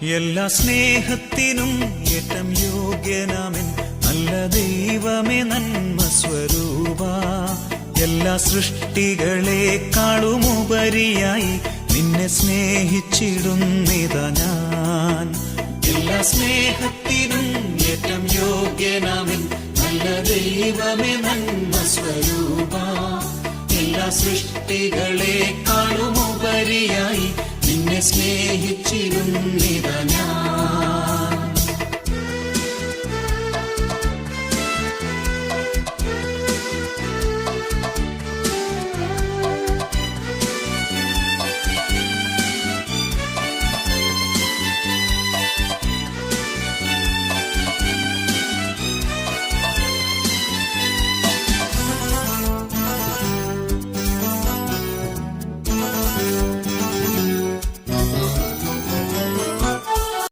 എല്ലാ സ്നേഹത്തിനും ഏറ്റം യോഗ്യനാമൻ നല്ല ദൈവമേ നന്മ സ്വരൂപ. എല്ലാ സൃഷ്ടികളെക്കാളുമുപരിയായി നിന്നെ സ്നേഹിച്ചിടുന്നിതാ ഞാൻ. എല്ലാ സ്നേഹത്തിനും ഏറ്റം യോഗ്യനാമൻ നല്ല ദൈവമേ നന്മ സ്വരൂപ. എല്ലാ സൃഷ്ടികളെക്കാളുമുപരിയായി നിന്നെ സ്നേഹിച്ചിരുന്നിതാ